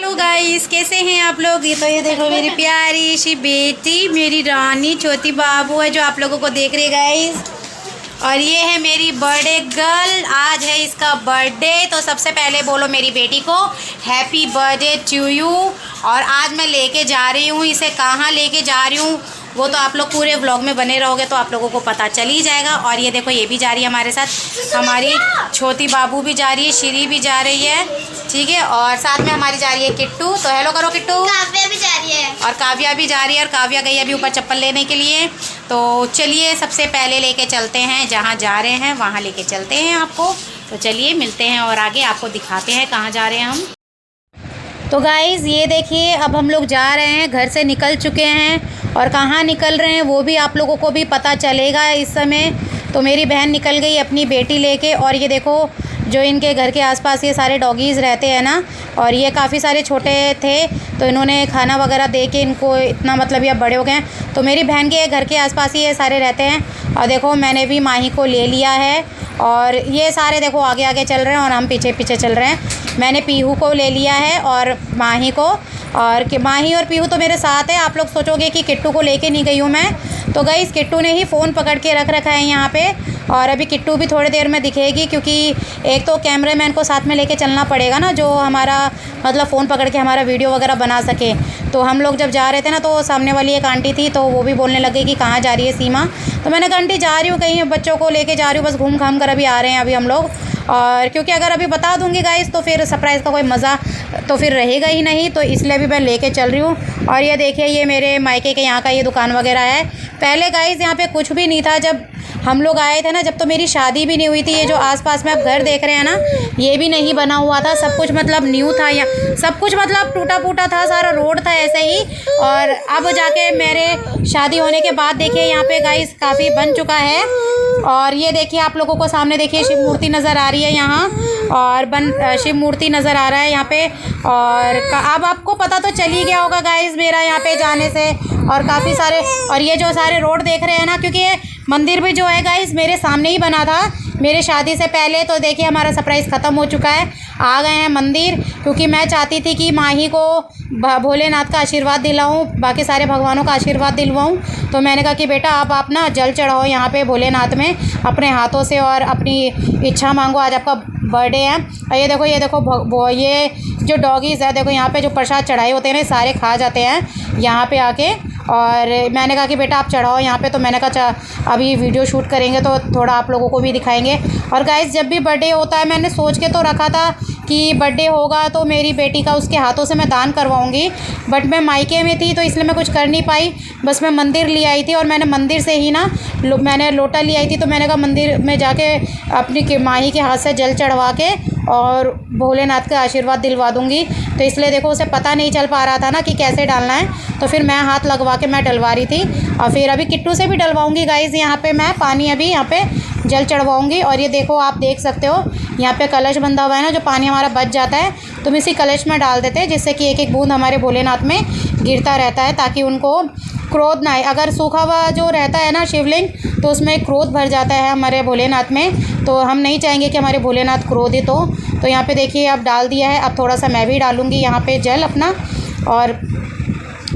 Hello guys, कैसे हैं आप लोग। ये देखो मेरी प्यारी सी बेटी, मेरी रानी छोटी बाबू है जो आप लोगों को देख रही है गाइस। और ये है मेरी बर्थडे गर्ल, आज है इसका बर्थडे। तो सबसे पहले बोलो मेरी बेटी को हैप्पी बर्थडे टू यू। और आज मैं लेके जा रही हूँ इसे, कहाँ लेके जा रही हूँ वो तो आप लोग पूरे व्लॉग में बने रहोगे तो आप लोगों को पता चल ही जाएगा। और ये देखो ये भी जा रही है हमारे साथ, हमारी छोटी बाबू भी जा रही है, श्री भी जा रही है, ठीक है। और साथ में हमारी जा रही है किट्टू, तो हेलो करो किट्टू। काव्या भी जा रही है और काव्या भी जा रही है, और काव्या गई अभी ऊपर चप्पल लेने के लिए। तो चलिए सबसे पहले लेके चलते हैं, जहाँ जा रहे हैं वहाँ लेके चलते हैं आपको। तो चलिए मिलते हैं और आगे आपको दिखाते हैं कहाँ जा रहे हैं हम। तो गाइज़ ये देखिए अब हम लोग जा रहे हैं, घर से निकल चुके हैं और कहाँ निकल रहे हैं वो भी आप लोगों को भी पता चलेगा इस समय। तो मेरी बहन निकल गई अपनी बेटी लेके। और ये देखो जो इनके घर के आसपास ये सारे डॉगीज़ रहते हैं ना, और ये काफ़ी सारे छोटे थे तो इन्होंने खाना वगैरह दे के इनको इतना मतलब ये बड़े हो गए हैं। तो मेरी बहन के घर के आसपास ही ये सारे रहते हैं। और देखो मैंने भी माही को ले लिया है और ये सारे देखो आगे आगे चल रहे हैं और हम पीछे पीछे चल रहे हैं। मैंने पीहू को ले लिया है और माही को, और माही और पीहू तो मेरे साथ है। आप लोग सोचोगे कि किट्टू को लेके नहीं गई हूँ मैं, तो गाइस किट्टू ने ही फ़ोन पकड़ के रख रखा है यहाँ पे। और अभी किट्टू भी थोड़ी देर में दिखेगी, क्योंकि एक तो कैमरामैन को साथ में लेके चलना पड़ेगा ना, जो हमारा मतलब फ़ोन पकड़ के हमारा वीडियो वगैरह बना सके। तो हम लोग जब जा रहे थे ना तो सामने वाली एक आंटी थी, तो वो भी बोलने लग गई कि कहाँ जा रही है सीमा। तो मैंने कहा आंटी जा रही हूँ कहीं, बच्चों को लेके जा रही हूँ, बस घूम घाम कर अभी आ रहे हैं अभी हम लोग। और क्योंकि अगर अभी बता दूंगी गाइस तो फिर सरप्राइज़ का कोई मज़ा तो फिर रहेगा ही नहीं, तो इसलिए भी मैं लेके चल रही हूँ। और ये देखिए ये मेरे मायके के यहाँ का ये दुकान वगैरह है। पहले गाइस यहाँ पे कुछ भी नहीं था, जब हम लोग आए थे ना, जब तो मेरी शादी भी नहीं हुई थी। ये जो आसपास में आप घर देख रहे हैं ना, ये भी नहीं बना हुआ था, सब कुछ मतलब न्यू था, या सब कुछ मतलब टूटा फूटा था, सारा रोड था ऐसे ही। और अब जाके मेरे शादी होने के बाद देखिए यहाँ पे गाइस काफ़ी बन चुका है। और ये देखिए आप लोगों को सामने देखिए शिव मूर्ति नज़र आ रही है यहाँ, और शिव मूर्ति नज़र आ रहा है यहाँ पे। और अब आपको पता तो चल ही गया होगा गाइस मेरा यहाँ पे जाने से। और काफ़ी सारे, और ये जो सारे रोड देख रहे हैं ना, क्योंकि ये मंदिर भी जो है गाइस मेरे सामने ही बना था मेरे शादी से पहले। तो देखिए हमारा सरप्राइज़ ख़त्म हो चुका है, आ गए हैं मंदिर, क्योंकि मैं चाहती थी कि माही को भोलेनाथ का आशीर्वाद दिलाऊं, बाकी सारे भगवानों का आशीर्वाद दिलवाऊं। तो मैंने कहा कि बेटा आप ना जल चढ़ाओ यहाँ पे भोलेनाथ में अपने हाथों से और अपनी इच्छा मांगो, आज आपका बर्थडे है। और ये देखो ये जो डॉगीज़ है देखो यहाँ पे जो प्रसाद चढ़ाए होते हैं ना सारे खा जाते हैं यहाँ पे आके। और मैंने कहा कि बेटा आप चढ़ाओ यहाँ पे, तो मैंने कहा अभी वीडियो शूट करेंगे तो थोड़ा आप लोगों को भी दिखाएंगे। और गाइस जब भी बर्थडे होता है मैंने सोच के तो रखा था कि बर्थडे होगा तो मेरी बेटी का उसके हाथों से मैं दान करवाऊंगी, बट मैं मायके में थी तो इसलिए मैं कुछ कर नहीं पाई। बस मैं मंदिर ले आई थी और मैंने मंदिर से ही ना मैंने लोटा ले आई थी, तो मैंने कहा मंदिर में जाके अपनी माही के हाथ से जल चढ़वा के और भोलेनाथ का आशीर्वाद दिलवा दूंगी। तो इसलिए देखो उसे पता नहीं चल पा रहा था ना कि कैसे डालना है, तो फिर मैं हाथ लगवा के मैं डलवा रही थी। और फिर अभी किट्टू से भी डलवाऊंगी गाइस यहाँ पे मैं पानी, अभी यहाँ पे जल चढ़वाऊंगी। और ये देखो आप देख सकते हो यहाँ पे कलश बंधा हुआ है ना, जो पानी हमारा बच जाता है तो हम इसी कलश में डाल देते हैं, जिससे कि एक एक बूंद हमारे भोलेनाथ में गिरता रहता है, ताकि उनको क्रोध ना आए। अगर सूखा हुआ जो रहता है ना शिवलिंग, तो उसमें क्रोध भर जाता है हमारे भोलेनाथ में, तो हम नहीं चाहेंगे कि हमारे भोलेनाथ क्रोधित हो। तो यहाँ पे देखिए अब डाल दिया है, अब थोड़ा सा मैं भी डालूँगी यहाँ पे जल अपना। और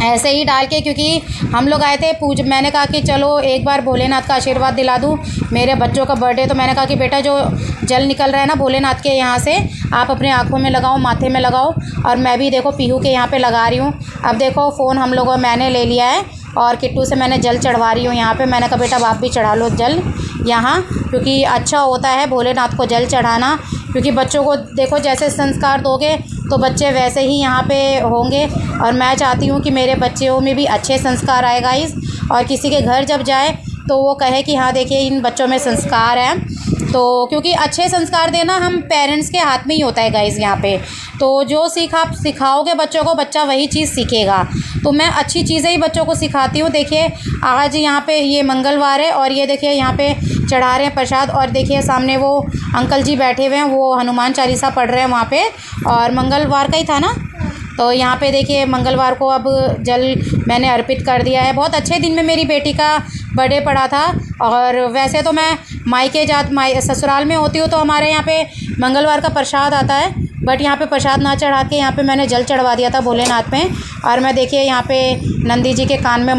ऐसे ही डाल के, क्योंकि हम लोग आए थे मैंने कहा कि चलो एक बार भोलेनाथ का आशीर्वाद दिला दूँ, मेरे बच्चों का बर्थडे। तो मैंने कहा कि बेटा जो जल निकल रहा है ना भोलेनाथ के यहाँ से, आप अपने आँखों में लगाओ, माथे में लगाओ। और मैं भी देखो पीहू के यहाँ पे लगा रही हूँ। अब देखो फ़ोन हम लोगों मैंने ले लिया है और किट्टू से मैंने जल चढ़वा रही हूँ यहाँ पे। मैंने कहा बेटा आप भी चढ़ा लो जल यहाँ, क्योंकि अच्छा होता है भोलेनाथ को जल चढ़ाना, क्योंकि बच्चों को देखो जैसे संस्कार दोगे तो बच्चे वैसे ही यहाँ पे होंगे। और मैं चाहती हूँ कि मेरे बच्चों में भी अच्छे संस्कार आए गाइस, और किसी के घर जब जाए तो वो कहे कि हाँ देखिए इन बच्चों में संस्कार हैं। तो क्योंकि अच्छे संस्कार देना हम पेरेंट्स के हाथ में ही होता है गाइस यहाँ पे। तो जो सीख आप सिखाओगे बच्चों को, बच्चा वही चीज़ सीखेगा। तो मैं अच्छी चीज़ें ही बच्चों को सिखाती हूँ। देखिए आज यहाँ पे ये मंगलवार है और ये देखिए यहाँ पे चढ़ा रहे हैं प्रसाद। और देखिए सामने वो अंकल जी बैठे हुए हैं, वो हनुमान चालीसा पढ़ रहे हैं वहाँ पे, और मंगलवार का ही था ना। तो यहाँ पे देखिए मंगलवार को अब जल मैंने अर्पित कर दिया है। बहुत अच्छे दिन में मेरी बेटी का बर्थडे पड़ा था। और वैसे तो मैं ससुराल में होती हूँ तो हमारे यहाँ पे मंगलवार का प्रसाद आता है, बट यहाँ पे प्रसाद ना चढ़ा के यहाँ पे मैंने जल चढ़वा दिया था भोलेनाथ में। और मैं देखिए यहाँ पे नंदी जी के कान में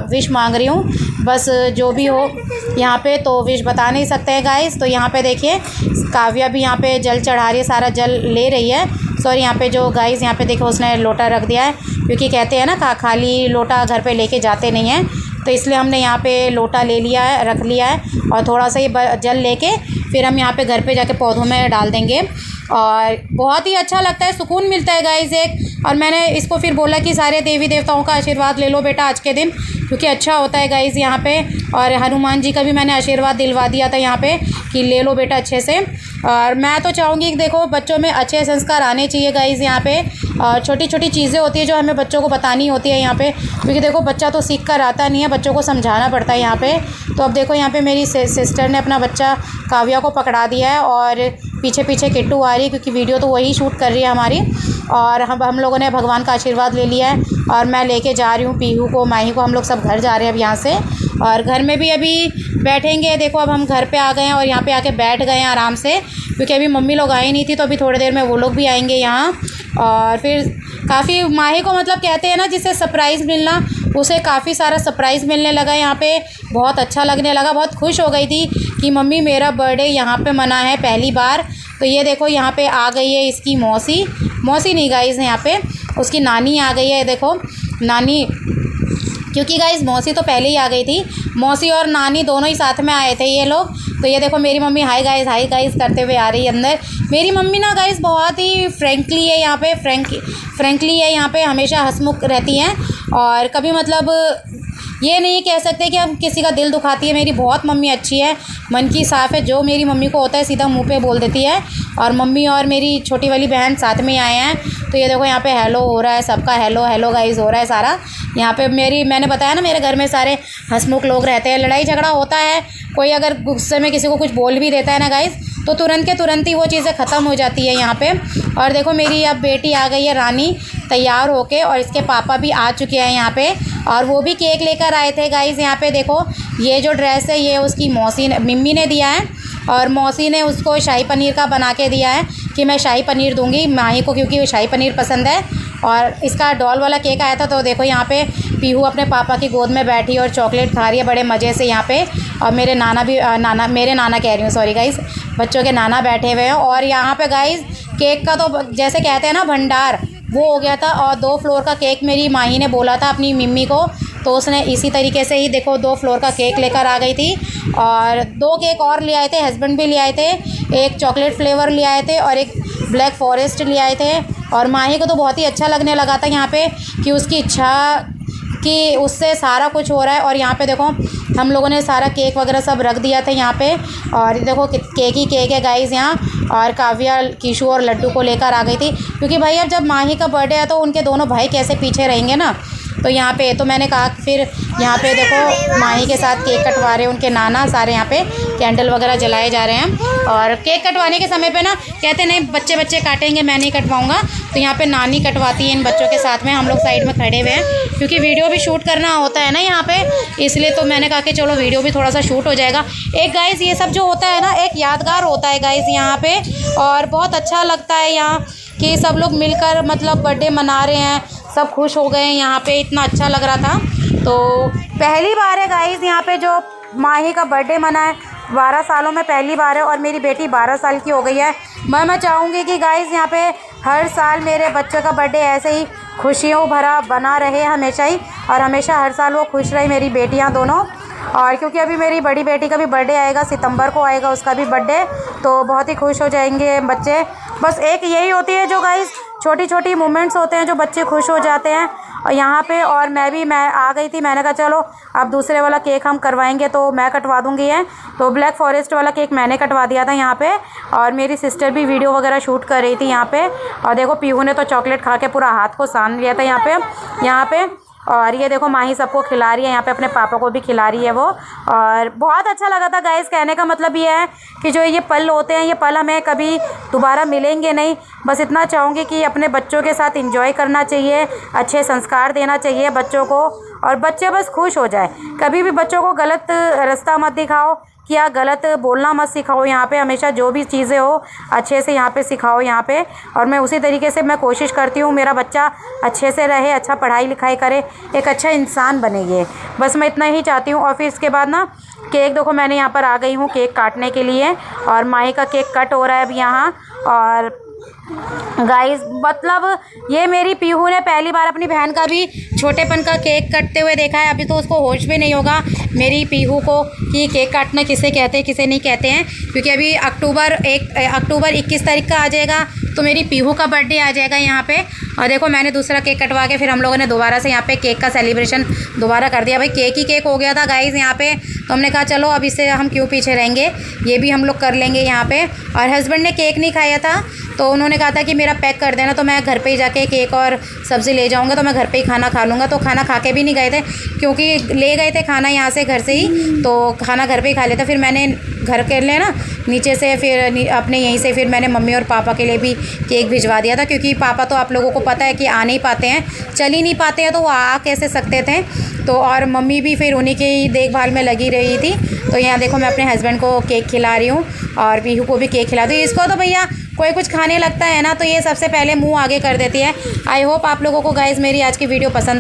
विश मांग रही हूँ, बस जो भी हो यहाँ पे तो विश बता नहीं सकते हैं गाइस। तो यहाँ पे देखिए काव्या भी यहाँ पे जल चढ़ा रही है, सारा जल ले रही है। सॉरी, यहाँ पे जो गाइस यहाँ पे देखो उसने लोटा रख दिया है, क्योंकि कहते हैं ना खाली लोटा घर पे लेके जाते नहीं हैं, तो इसलिए हमने यहाँ पे लोटा ले लिया है, रख लिया है। और थोड़ा सा ये जल लेके फिर हम यहाँ पे घर पे जाके पौधों में डाल देंगे। और बहुत ही अच्छा लगता है, सुकून मिलता है गाइस एक। और मैंने इसको फिर बोला कि सारे देवी देवताओं का आशीर्वाद ले लो बेटा आज के दिन, क्योंकि अच्छा होता है गाइस यहाँ पे। और हनुमान जी का भी मैंने आशीर्वाद दिलवा दिया था यहाँ पे कि ले लो बेटा अच्छे से। और मैं तो चाहूँगी कि देखो बच्चों में अच्छे संस्कार आने चाहिए गाइस यहाँ पे। छोटी छोटी चीज़ें होती है जो हमें बच्चों को बतानी होती है यहाँ पे, क्योंकि देखो बच्चा तो सीख कर आता नहीं है, बच्चों को समझाना पड़ता है यहाँ पे। तो अब देखो यहाँ पे मेरी सिस्टर ने अपना बच्चा काव्या को पकड़ा दिया है और पीछे पीछे किट्टू आ रही है, क्योंकि वीडियो तो वही शूट कर रही है हमारी। और हम लोगों ने भगवान का आशीर्वाद ले लिया है और मैं लेके जा रही हूँ पीहू को, माही को, हम लोग सब घर जा रहे हैं अब यहाँ से। और घर में भी अभी बैठेंगे, देखो अब हम घर पे आ गए हैं और यहाँ पे आके बैठ गए हैं आराम से, क्योंकि अभी मम्मी लोग आई नहीं थी, तो अभी थोड़ी देर में वो लोग भी आएंगे यहाँ। और फिर काफ़ी माही को मतलब कहते हैं ना जिससे सरप्राइज़ मिलना, उसे काफ़ी सारा सरप्राइज़ मिलने लगा यहाँ पे। बहुत अच्छा लगने लगा, बहुत खुश हो गई थी कि मम्मी मेरा बर्थडे यहाँ पे मना है पहली बार। तो ये देखो यहाँ पे आ गई है इसकी मौसी नहीं गाइस, यहाँ पे उसकी नानी आ गई है। देखो नानी, क्योंकि गाइस मौसी तो पहले ही आ गई थी, मौसी और नानी दोनों ही साथ में आए थे ये लोग। तो ये देखो मेरी मम्मी हाय गाइस करते हुए आ रही है अंदर। मेरी मम्मी ना गाइस बहुत ही फ्रेंकली है यहाँ पे, फ्रेंकली है यहाँ पे, हमेशा हंसमुख रहती हैं और कभी मतलब ये नहीं कह सकते कि हम किसी का दिल दुखाती है। मेरी बहुत मम्मी अच्छी है, मन की साफ़ है, जो मेरी मम्मी को होता है सीधा मुंह पे बोल देती है। और मम्मी और मेरी छोटी वाली बहन साथ में आए हैं। तो ये देखो यहाँ पे हेलो हो रहा है, सबका हेलो गाइस हो रहा है सारा यहाँ पे। मैंने बताया ना मेरे घर में सारे हंसमुख लोग रहते हैं। लड़ाई झगड़ा होता है, कोई अगर गुस्से में किसी को कुछ बोल भी देता है ना गाइस, तो तुरंत के तुरंत ही वो चीज़ें ख़त्म हो जाती है यहाँ पे। और देखो मेरी अब बेटी आ गई है रानी तैयार होके, और इसके पापा भी आ चुके हैं यहाँ पे और वो भी केक लेकर आए थे गाइस। यहाँ पे देखो ये जो ड्रेस है ये उसकी मम्मी ने दिया है, और मौसी ने उसको शाही पनीर का बना के दिया है कि मैं शाही पनीर दूंगी माही को, क्योंकि वो शाही पनीर पसंद है। और इसका डॉल वाला केक आया था। तो देखो यहाँ पे पीहू अपने पापा की गोद में बैठी और चॉकलेट खा रही है बड़े मज़े से यहाँ पे। और मेरे नाना भी मेरे नाना कह रही हूँ, सॉरी गाइस, बच्चों के नाना बैठे हुए हैं। और यहाँ पे गाइस केक का तो जैसे कहते हैं ना भंडार, वो हो गया था। और 2 फ्लोर का केक मेरी माही ने बोला था अपनी मम्मी को, तो उसने इसी तरीके से ही देखो 2 फ्लोर का केक लेकर आ गई थी। और 2 केक और ले आए थे, हस्बैंड भी ले आए थे, एक चॉकलेट फ्लेवर ले आए थे और एक ब्लैक फॉरेस्ट ले आए थे। और माही को तो बहुत ही अच्छा लगने लगा था यहाँ पे कि उसकी इच्छा कि उससे सारा कुछ हो रहा है। और यहाँ पे देखो हम लोगों ने सारा केक वगैरह सब रख दिया था यहाँ पे। और देखो केक ही केक है गाइस यहाँ। और काव्या कीशु और लड्डू को लेकर आ गई थी, क्योंकि भाई अब जब माही का बर्थडे है तो उनके दोनों भाई कैसे पीछे रहेंगे ना। तो यहाँ पे तो मैंने कहा फिर यहाँ पे देखो माही के साथ केक कटवा रहे हैं उनके नाना, सारे यहाँ पे कैंडल वगैरह जलाए जा रहे हैं। और केक कटवाने के समय पे ना कहते नहीं बच्चे काटेंगे, मैं नहीं कटवाऊँगा। तो यहाँ पे नानी कटवाती है इन बच्चों के साथ में, हम लोग साइड में खड़े हुए हैं, क्योंकि वीडियो भी शूट करना होता है ना यहाँ पे, इसलिए तो मैंने कहा कि चलो वीडियो भी थोड़ा सा शूट हो जाएगा। एक गाइस ये सब जो होता है ना एक यादगार होता है गाइस यहाँ पे, और बहुत अच्छा लगता है यहाँ कि सब लोग मिलकर मतलब बर्थडे मना रहे हैं, सब खुश हो गए हैं यहाँ पे, इतना अच्छा लग रहा था। तो पहली बार है गाइस यहाँ पे जो माही का बर्थडे मना है, 12 सालों में पहली बार है। और मेरी बेटी 12 साल की हो गई है। मैं चाहूँगी कि गाइस यहाँ पे हर साल मेरे बच्चे का बर्थडे ऐसे ही खुशियों भरा बना रहे हमेशा ही, और हमेशा हर साल वो खुश रही मेरी बेटियाँ दोनों। और क्योंकि अभी मेरी बड़ी बेटी का भी बर्थडे आएगा, सितंबर को आएगा उसका भी बर्थडे, तो बहुत ही खुश हो जाएंगे बच्चे। बस एक यही होती है जो गाइस छोटी छोटी मोमेंट्स होते हैं जो बच्चे खुश हो जाते हैं। और यहाँ पे और मैं आ गई थी, मैंने कहा चलो अब दूसरे वाला केक हम करवाएंगे, तो मैं कटवा दूँगी है। तो ब्लैक फॉरेस्ट वाला केक मैंने कटवा दिया था यहाँ पे, और मेरी सिस्टर भी वीडियो वगैरह शूट कर रही थी यहाँ पे। और देखो पीहू ने तो चॉकलेट खा के पूरा हाथ को सान लिया था यहाँ पे। और ये देखो माही सबको खिला रही है यहाँ पे, अपने पापा को भी खिला रही है वो। और बहुत अच्छा लगा था गाइस। कहने का मतलब ये है कि जो ये पल होते हैं, ये पल हमें कभी दोबारा मिलेंगे नहीं। बस इतना चाहूँगी कि अपने बच्चों के साथ एंजॉय करना चाहिए, अच्छे संस्कार देना चाहिए बच्चों को, और बच्चे बस खुश हो जाए। कभी भी बच्चों को गलत रास्ता मत दिखाओ क्या गलत बोलना मत सिखाओ यहाँ पे, हमेशा जो भी चीज़ें हो अच्छे से यहाँ पे सिखाओ यहाँ पे। और मैं उसी तरीके से मैं कोशिश करती हूँ मेरा बच्चा अच्छे से रहे, अच्छा पढ़ाई लिखाई करे, एक अच्छा इंसान बने ये, बस मैं इतना ही चाहती हूँ। और फिर इसके बाद ना केक देखो मैंने यहाँ पर आ गई हूँ केक काटने के लिए, और माही का केक कट हो रहा है अभी यहाँ। और गाइस मतलब ये मेरी पीहू ने पहली बार अपनी बहन का भी छोटेपन का केक कटते हुए देखा है। अभी तो उसको होश भी नहीं होगा मेरी पीहू को कि केक काटना किसे कहते हैं किसे नहीं कहते हैं, क्योंकि अभी अक्टूबर 21 तारीख का आ जाएगा तो मेरी पीहू का बर्थडे आ जाएगा यहाँ पे। और देखो मैंने दूसरा केक कटवा के फिर हम लोगों ने दोबारा से यहाँ पे केक का सेलिब्रेशन दोबारा कर दिया। भाई केक ही केक हो गया था गाइस यहाँ पे, तो हमने कहा चलो अब इससे हम क्यों पीछे रहेंगे, ये भी हम लोग कर लेंगे यहाँ पे। और हस्बैंड ने केक नहीं खाया था तो उन्होंने कहा था कि मेरा पैक कर देना, तो मैं घर पे ही जाके केक और सब्ज़ी ले जाऊँगा, तो मैं घर पे ही खाना खा लूँगा। तो खाना खा के भी नहीं गए थे क्योंकि ले गए थे खाना यहाँ से घर से ही, तो खाना घर पे ही खा लेता। फिर मैंने घर के लिए ना नीचे से फिर अपने यहीं से फिर मैंने मम्मी और पापा के लिए भी केक भिजवा दिया था, क्योंकि पापा तो आप लोगों को पता है कि आ नहीं पाते हैं, चल ही नहीं पाते हैं, तो वो आ कैसे सकते थे। तो और मम्मी भी फिर उन्हीं की देखभाल में लगी रही थी। तो यहाँ देखो मैं अपने हस्बैंड को केक खिला रही हूँ और पीहू को भी केक खिला दूँ। इसको तो भैया कोई कुछ खाने लगता है ना तो ये सबसे पहले मुंह आगे कर देती है। आई होप आप लोगों को गाइस मेरी आज की वीडियो पसंद